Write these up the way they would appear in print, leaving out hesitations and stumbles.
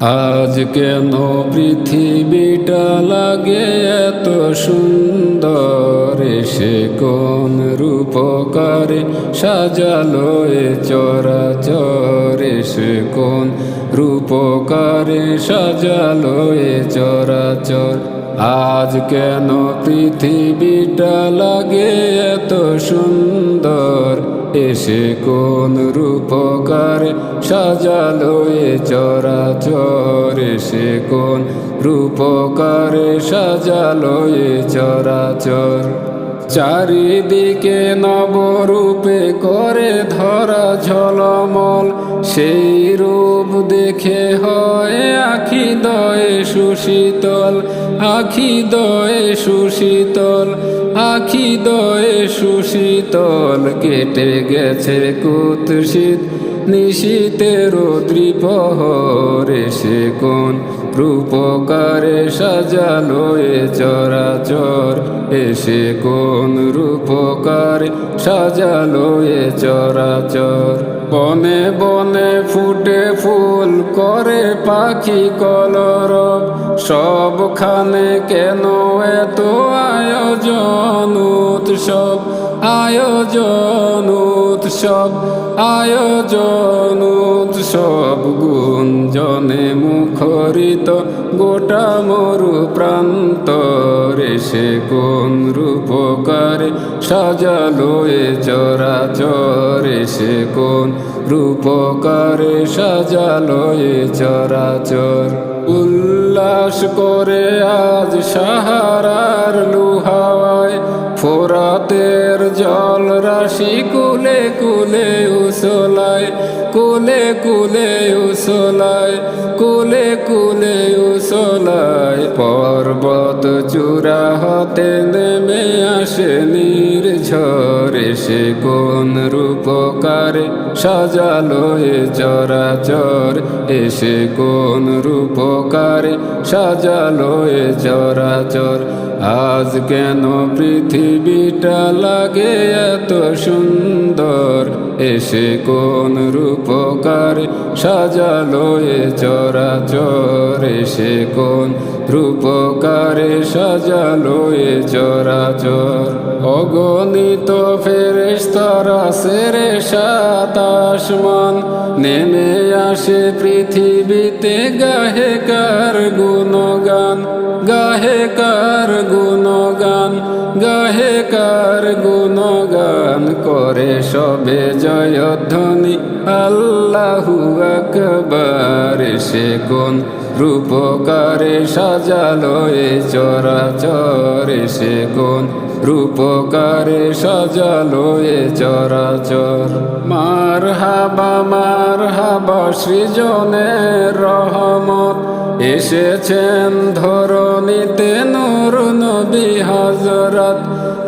আজ কেন পৃথিবীটা লাগে এত সুন্দর, এসে কোন রূপকারে সাজালো এ চরাচর, এসে কোন রূপকারে সাজালো এ চরাচর। আজ কেন পৃথিবীটা লাগে এত সুন্দর, এসে কোন রূপকারে সাজালো এ চরাচর, এসে কোন রূপকারে সাজালো এ চরাচর। চারিদিকে নবরূপে করে ধরা ঝলমল, সেই রূপ দেখে হয় আখি দয়ে সুশীতল, আখি দয়ে সুশীতল, আখি দয়ে সুশীতল। কেটে গেছে কুৎসিত নিশীতের দ্বিপ্রহর, এসে কোন রূপকারে সাজালো এ চরাচর, এসে কোন রূপকারে সাজালো এ চরাচর। বনে বনে ফুটে ফুল করে পাখি কলরব, সবখানে কেন এত আয়োজন উৎসব, আয়োজন উৎসব, আয়োজন উৎসব। গুঞ্জনে মুখরিত গোটা মরু প্রান্তর, এসে কোন রূপকারে সাজালো এ চরাচর, এসে কোন রূপকারে সাজালো এ চরাচর। উল্লাস করে আজ সাহারার লুহাওয়ায়, ফোরাতের জল রাশি কুলে কুলে উসলায়, কুলে কুলে উসলায়, কুলে কুলে উসলায়। পর্বত চূড়া হতে নেমে আসে নির্ঝর, এসে কোন রূপকারে সাজালো এ চরাচর, এসে কোন রূপকারে সাজালো এ চরাচর। আজ কেন পৃথিবীটা লাগে এত সুন্দর, এসে কোন রূপকারে সাজালো এ চরাচর, এসে কোন রূপকারে সাজালো এ চরাচর। অগণিত ফেরেশতারা সেরে সাত আসমান, নেমে আসে পৃথিবীতে গাহে কার গুণগান, গাহে কার গুণগান, গাহে কার গুণগান। করে সবে জয়ধ্বনি আল্লাহু আকবার, এসে কোন রূপকারে সাজালো এ চরাচর, এসে কোন রূপকারে সাজালো এ চরাচর। মারহাবা মারহাবা সৃজনের রহমত, এসেছেন ধরণীতে নূর নবী হযরত,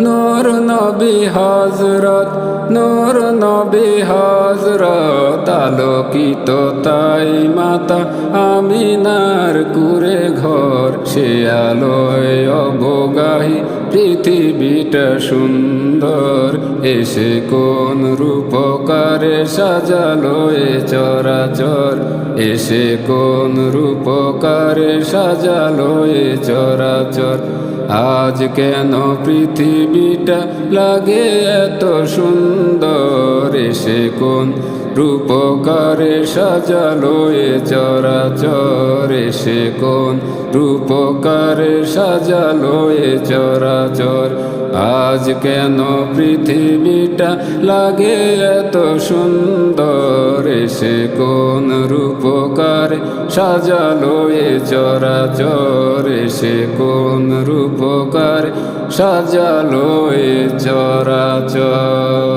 নূর নবী হযরত, নূর নবী হযরত। আলোকিত তাই মাতা আমিনার কুরে ঘর, সে আলোয় অবগাহী পৃথিবীটা সুন্দর, এসে কোন রূপকারে সাজালো এ চরাচর, এসে কোন রূপকারে সাজালো এ চরাচর। আজ কেন পৃথিবীটা লাগে এত সুন্দর, এসে কোন রূপকারে সাজালো এ চরাচর, এসে কোন রূপকারে সাজালো এ চরাচর। আজ কেন পৃথিবীটা লাগে এত সুন্দর, এসে কোন রূপকারে সাজালো এ চরাচর, এসে কোন রূপকারে সাজালো এ চরাচর।